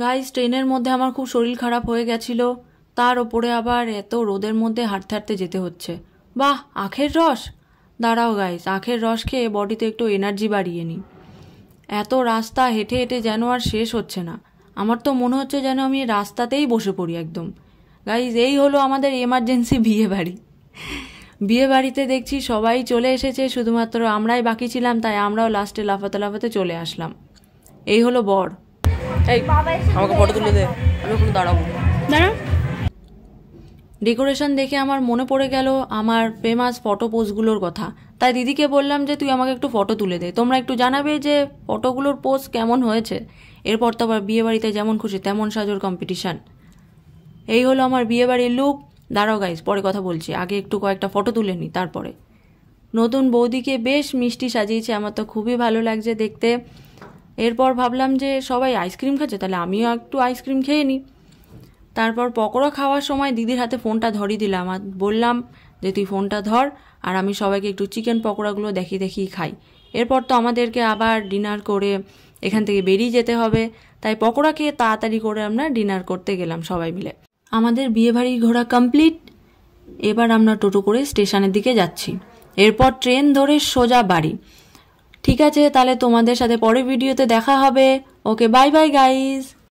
Guys, ট্রেনের মধ্যে আমার খুব শরীর খারাপ হয়ে গেছিল, তার ওপরে আবার এত রোদের মধ্যে হাঁটতে হাঁটতে যেতে হচ্ছে। বাহ, আখের রস! দাঁড়াও গাইস, আখের রস খেয়ে বডিতে একটু এনার্জি বাড়িয়ে নিই। এত রাস্তা হেঁটে হেঁটে যেন আর শেষ হচ্ছে না। আমার তো মনে হচ্ছে যেন আমি রাস্তাতেই বসে পড়ি একদম। গাইস, এই হলো আমাদের এমার্জেন্সি বিয়ে বাড়ি। বিয়ে বাড়িতে দেখছি সবাই চলে এসেছে, শুধুমাত্র আমরাই বাকি ছিলাম, তাই আমরাও লাস্টে লাফাতে লাফাতে চলে আসলাম। এই হলো বর। এই, আমাকে ফটো তুলে দে, আমি ওখানে দাঁড়াবো। দাঁড়া। ডেকোরেশন দেখে আমার মনে পড়ে গেল আমার ফেমাস ফটো পোজগুলোর কথা, তাই দিদিকে বললাম যে তুই আমাকে একটু ফটো তুলে দে, তোমরা একটু জানাবে যে ফটোগুলোর পোজ কেমন হয়েছে। এরপর তো আবার বিয়ে বাড়িতে যেমন খুশি তেমন সাজোর কম্পিটিশান। এই হলো আমার বিয়ে বাড়ির লুক। দাঁড়াও গাইজ, পরে কথা বলছি, আগে একটু কয়েকটা ফটো তুলে নিই তারপরে। নতুন বৌদিকে বেশ মিষ্টি সাজিয়েছে, আমার তো খুবই ভালো লাগছে দেখতে। এরপর ভাবলাম যে সবাই আইসক্রিম খাচ্ছে, তাহলে আমিও একটু আইসক্রিম খেয়ে নিই। তারপর পকোড়া খাওয়ার সময় দিদির হাতে ফোনটা ধরিয়ে দিলাম আর বললাম যে তুই ফোনটা ধর, আর আমি সবাইকে একটু চিকেন পকোড়াগুলো দেখিয়ে দেখিয়ে খাই। এরপর তো আমাদেরকে আবার ডিনার করে এখান থেকে বেরিয়ে যেতে হবে, তাই পকোড়া খেয়ে তাড়াতাড়ি করে আমরা ডিনার করতে গেলাম সবাই মিলে। আমাদের বিয়েবাড়ি ঘোরা কমপ্লিট। এবার আমরা টোটো করে স্টেশনের দিকে যাচ্ছি, এরপর ট্রেন ধরে সোজা বাড়ি। ঠিক আছে, তাহলে তোমাদের সাথে পরের ভিডিওতে দেখা হবে। ওকে, বাই বাই গাইজ।